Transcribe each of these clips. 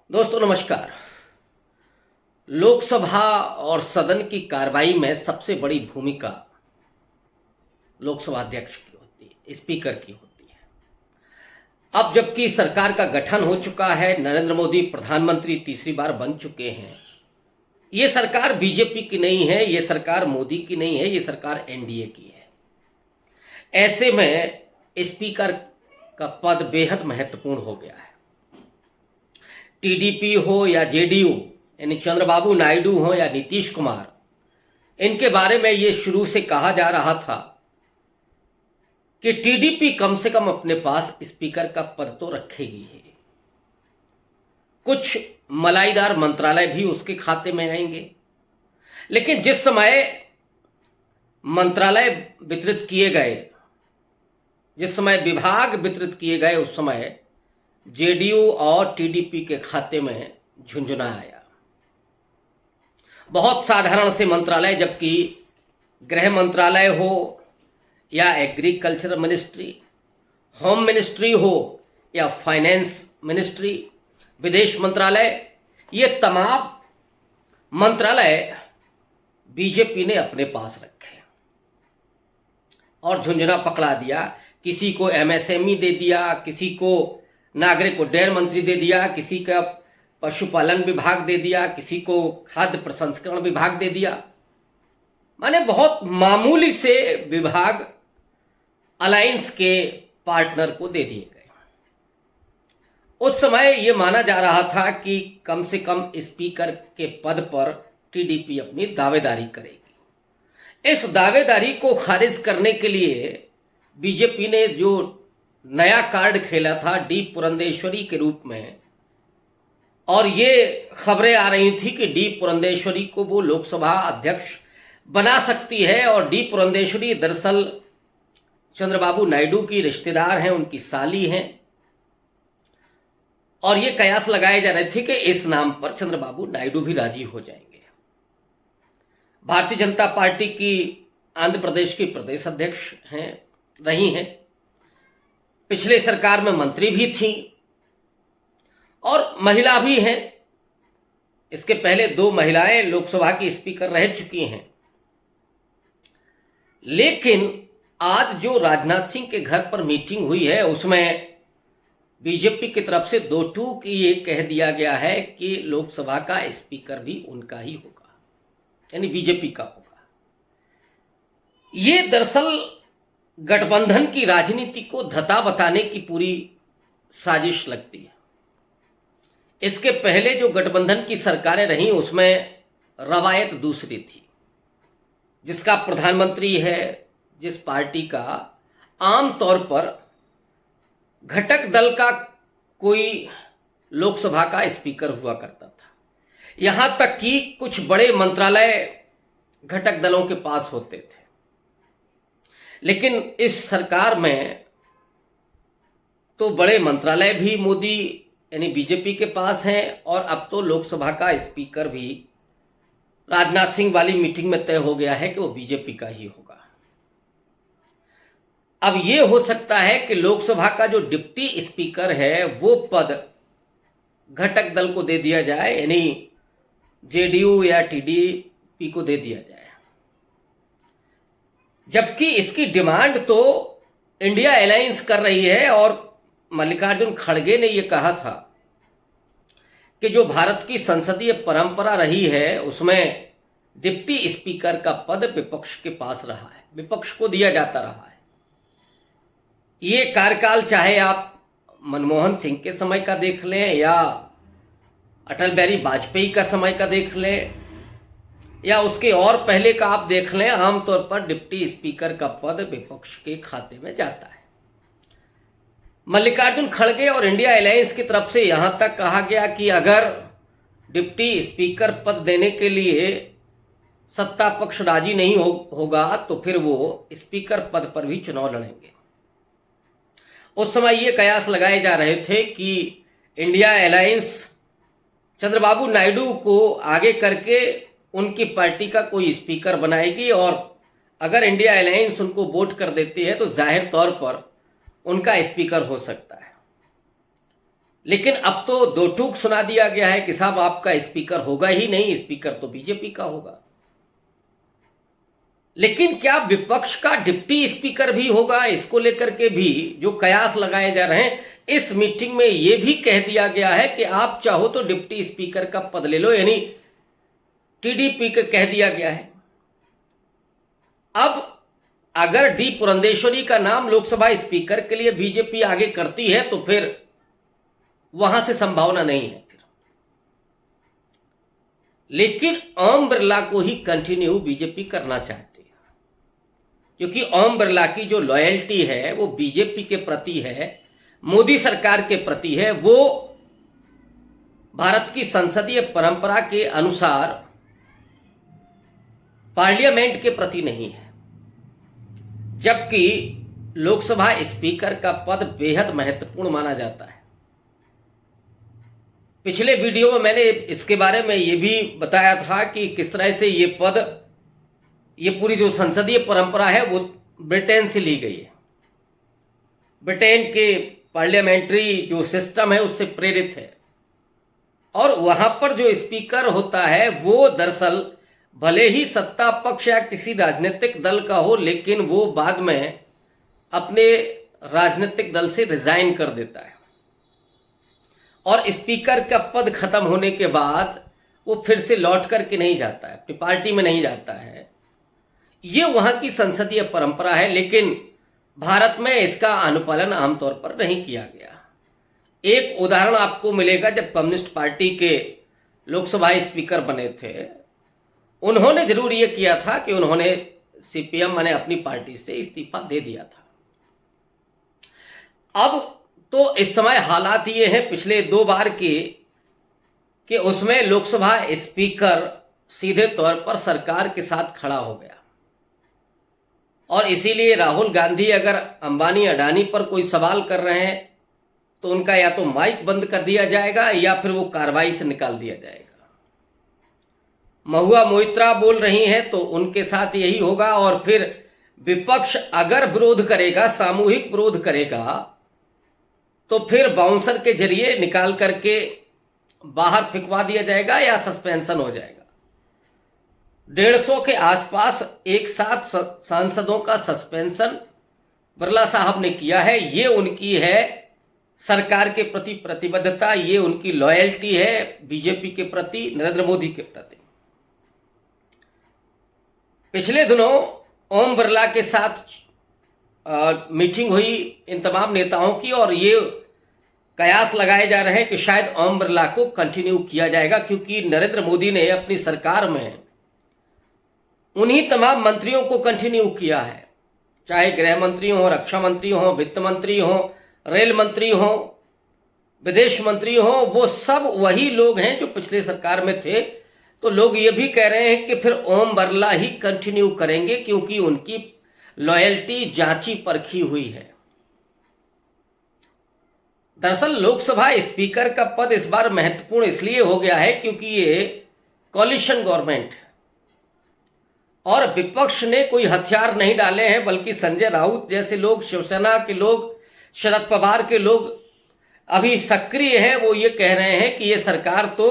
दोस्तों नमस्कार। लोकसभा और सदन की कार्रवाई में सबसे बड़ी भूमिका लोकसभा अध्यक्ष की होती है, स्पीकर की होती है। अब जबकि सरकार का गठन हो चुका है, नरेंद्र मोदी प्रधानमंत्री तीसरी बार बन चुके हैं। ये सरकार बीजेपी की नहीं है, ये सरकार मोदी की नहीं है, ये सरकार एनडीए की है। ऐसे में स्पीकर का पद बेहद महत्वपूर्ण हो गया है। टीडीपी हो या जेडीयू यानी चंद्रबाबू नायडू हो या नीतीश कुमार, इनके बारे में ये शुरू से कहा जा रहा था कि टीडीपी कम से कम अपने पास स्पीकर का पद तो रखेगी ही। कुछ मलाईदार मंत्रालय भी उसके खाते में आएंगे। लेकिन जिस समय मंत्रालय वितरित किए गए, जिस समय विभाग वितरित किए गए, उस समय जेडीयू और टीडीपी के खाते में झुंझुना आया। बहुत साधारण से मंत्रालय, जबकि गृह मंत्रालय हो या एग्रीकल्चर मिनिस्ट्री, होम मिनिस्ट्री हो या फाइनेंस मिनिस्ट्री, विदेश मंत्रालय, ये तमाम मंत्रालय बीजेपी ने अपने पास रखे और झुंझुना पकड़ा दिया। किसी को एमएसएमई दे दिया, किसी को नागरिक उड्डयन मंत्री दे दिया, किसी का पशुपालन विभाग दे दिया, किसी को खाद्य प्रसंस्करण विभाग दे दिया। माने बहुत मामूली से विभाग अलायंस के पार्टनर को दे दिए गए। उस समय यह माना जा रहा था कि कम से कम स्पीकर के पद पर टीडीपी अपनी दावेदारी करेगी। इस दावेदारी को खारिज करने के लिए बीजेपी ने जो नया कार्ड खेला था डी पुरंदेश्वरी के रूप में, और ये खबरें आ रही थी कि डी पुरंदेश्वरी को वो लोकसभा अध्यक्ष बना सकती है। और डी पुरंदेश्वरी दरअसल चंद्रबाबू नायडू की रिश्तेदार हैं, उनकी साली हैं। और ये कयास लगाए जा रहे थे कि इस नाम पर चंद्रबाबू नायडू भी राजी हो जाएंगे। भारतीय जनता पार्टी की आंध्र प्रदेश की प्रदेश अध्यक्ष रही हैं, पिछले सरकार में मंत्री भी थी और महिला भी हैं। इसके पहले 2 महिलाएं लोकसभा की स्पीकर रह चुकी हैं। लेकिन आज जो राजनाथ सिंह के घर पर मीटिंग हुई है, उसमें बीजेपी की तरफ से 2 टूक ये कह दिया गया है कि लोकसभा का स्पीकर भी उनका ही होगा, यानी बीजेपी का होगा। ये दरअसल गठबंधन की राजनीति को धता बताने की पूरी साजिश लगती है। इसके पहले जो गठबंधन की सरकारें रहीं, उसमें रवायत दूसरी थी। जिसका प्रधानमंत्री है, जिस पार्टी का, आम तौर पर घटक दल का कोई लोकसभा का स्पीकर हुआ करता था। यहां तक कि कुछ बड़े मंत्रालय घटक दलों के पास होते थे। लेकिन इस सरकार में तो बड़े मंत्रालय भी मोदी यानी बीजेपी के पास हैं, और अब तो लोकसभा का स्पीकर भी राजनाथ सिंह वाली मीटिंग में तय हो गया है कि वो बीजेपी का ही होगा। अब ये हो सकता है कि लोकसभा का जो डिप्टी स्पीकर है वो पद घटक दल को दे दिया जाए, यानी जेडीयू या टीडीपी को दे दिया जाए। जबकि इसकी डिमांड तो इंडिया अलायंस कर रही है। और मल्लिकार्जुन खड़गे ने यह कहा था कि जो भारत की संसदीय परंपरा रही है, उसमें डिप्टी स्पीकर का पद विपक्ष के पास रहा है, विपक्ष को दिया जाता रहा है। ये कार्यकाल चाहे आप मनमोहन सिंह के समय का देख लें, या अटल बिहारी वाजपेयी का समय का देख लें, या उसके और पहले का आप देख लें, आमतौर पर डिप्टी स्पीकर का पद विपक्ष के खाते में जाता है। मल्लिकार्जुन खड़गे और इंडिया अलायंस की तरफ से यहां तक कहा गया कि अगर डिप्टी स्पीकर पद देने के लिए सत्ता पक्ष राजी नहीं होगा तो फिर वो स्पीकर पद पर भी चुनाव लड़ेंगे। उस समय ये कयास लगाए जा रहे थे कि इंडिया अलायंस चंद्रबाबू नायडू को आगे करके उनकी पार्टी का कोई स्पीकर बनाएगी, और अगर इंडिया अलायंस उनको वोट कर देती है तो जाहिर तौर पर उनका स्पीकर हो सकता है। लेकिन अब तो दो टूक सुना दिया गया है कि साहब आपका स्पीकर होगा ही नहीं, स्पीकर तो बीजेपी का होगा। लेकिन क्या विपक्ष का डिप्टी स्पीकर भी होगा? इसको लेकर के भी जो कयास लगाए जा रहे हैं, इस मीटिंग में यह भी कह दिया गया है कि आप चाहो तो डिप्टी स्पीकर का पद ले लो, यानी टीडीपी का कह दिया गया है। अब अगर डी पुरंदेश्वरी का नाम लोकसभा स्पीकर के लिए बीजेपी आगे करती है तो फिर वहां से संभावना नहीं है। लेकिन ओम बिरला को ही कंटिन्यू बीजेपी करना चाहती है, क्योंकि ओम बिरला की जो लॉयल्टी है वो बीजेपी के प्रति है, मोदी सरकार के प्रति है, वो भारत की संसदीय परंपरा के अनुसार पार्लियामेंट के प्रति नहीं है। जबकि लोकसभा स्पीकर का पद बेहद महत्वपूर्ण माना जाता है। पिछले वीडियो में मैंने इसके बारे में ये भी बताया था कि किस तरह से ये पद, ये पूरी जो संसदीय परंपरा है वो ब्रिटेन से ली गई है। ब्रिटेन के पार्लियामेंट्री जो सिस्टम है उससे प्रेरित है। और वहां पर जो स्पीकर होता है वो दरअसल भले ही सत्ता पक्ष या किसी राजनीतिक दल का हो, लेकिन वो बाद में अपने राजनीतिक दल से रिजाइन कर देता है और स्पीकर का पद खत्म होने के बाद वो फिर से लौट करके नहीं जाता है, अपनी पार्टी में नहीं जाता है। ये वहां की संसदीय परंपरा है, लेकिन भारत में इसका अनुपालन आमतौर पर नहीं किया गया। एक उदाहरण आपको मिलेगा, जब कम्युनिस्ट पार्टी के लोकसभा स्पीकर बने थे, उन्होंने जरूर ये किया था कि उन्होंने सीपीएम माने अपनी पार्टी से इस्तीफा दे दिया था। अब तो इस समय हालात ये हैं पिछले 2 बार के कि उसमें लोकसभा स्पीकर सीधे तौर पर सरकार के साथ खड़ा हो गया और इसीलिए राहुल गांधी अगर अंबानी अडानी पर कोई सवाल कर रहे हैं तो उनका या तो माइक बंद कर दिया जाएगा या फिर वो कार्रवाई से निकाल दिया जाएगा। महुआ मोइत्रा बोल रही हैं तो उनके साथ यही होगा। और फिर विपक्ष अगर विरोध करेगा, सामूहिक विरोध करेगा, तो फिर बाउंसर के जरिए निकाल करके बाहर फेंकवा दिया जाएगा या सस्पेंशन हो जाएगा। 150 के आसपास एक साथ सांसदों का सस्पेंशन बिरला साहब ने किया है। ये उनकी है सरकार के प्रति प्रतिबद्धता, ये उनकी लॉयल्टी है बीजेपी के प्रति, नरेंद्र मोदी के प्रति। पिछले दिनों ओम बिरला के साथ मीटिंग हुई इन तमाम नेताओं की और ये कयास लगाए जा रहे हैं कि शायद ओम बिरला को कंटिन्यू किया जाएगा, क्योंकि नरेंद्र मोदी ने अपनी सरकार में उन्हीं तमाम मंत्रियों को कंटिन्यू किया है, चाहे गृह मंत्री हो, रक्षा मंत्री हो, वित्त मंत्री हो, रेल मंत्री हो, विदेश मंत्री हो, वो सब वही लोग हैं जो पिछले सरकार में थे। तो लोग ये भी कह रहे हैं कि फिर ओम बिरला ही कंटिन्यू करेंगे, क्योंकि उनकी लॉयल्टी जांची परखी हुई है। दरअसल लोकसभा स्पीकर का पद इस बार महत्वपूर्ण इसलिए हो गया है क्योंकि ये कॉलिशन गवर्नमेंट है और विपक्ष ने कोई हथियार नहीं डाले हैं, बल्कि संजय राउत जैसे लोग, शिवसेना के लोग, शरद पवार के लोग अभी सक्रिय हैं। वो ये कह रहे हैं कि ये सरकार तो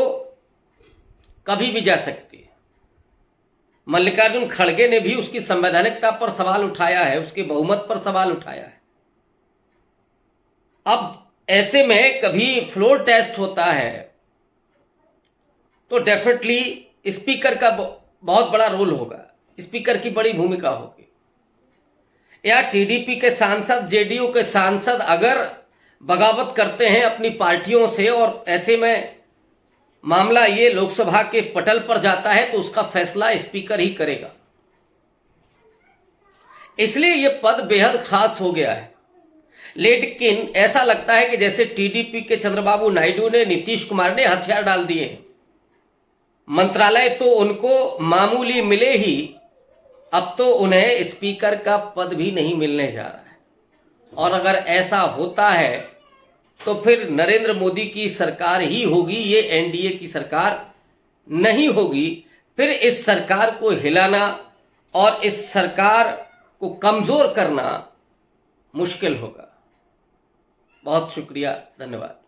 कभी भी जा सकती है। मल्लिकार्जुन खड़गे ने भी उसकी संवैधानिकता पर सवाल उठाया है, उसके बहुमत पर सवाल उठाया है। अब ऐसे में कभी फ्लोर टेस्ट होता है तो डेफिनेटली स्पीकर का बहुत बड़ा रोल होगा, स्पीकर की बड़ी भूमिका होगी। या टीडीपी के सांसद, जेडीयू के सांसद अगर बगावत करते हैं अपनी पार्टियों से और ऐसे में मामला ये लोकसभा के पटल पर जाता है तो उसका फैसला स्पीकर ही करेगा। इसलिए यह पद बेहद खास हो गया है। लेकिन ऐसा लगता है कि जैसे टीडीपी के चंद्रबाबू नायडू ने, नीतीश कुमार ने हथियार डाल दिए हैं। मंत्रालय तो उनको मामूली मिले ही, अब तो उन्हें स्पीकर का पद भी नहीं मिलने जा रहा है। और अगर ऐसा होता है तो फिर नरेंद्र मोदी की सरकार ही होगी, ये एनडीए की सरकार नहीं होगी। फिर इस सरकार को हिलाना और इस सरकार को कमजोर करना मुश्किल होगा। बहुत शुक्रिया, धन्यवाद।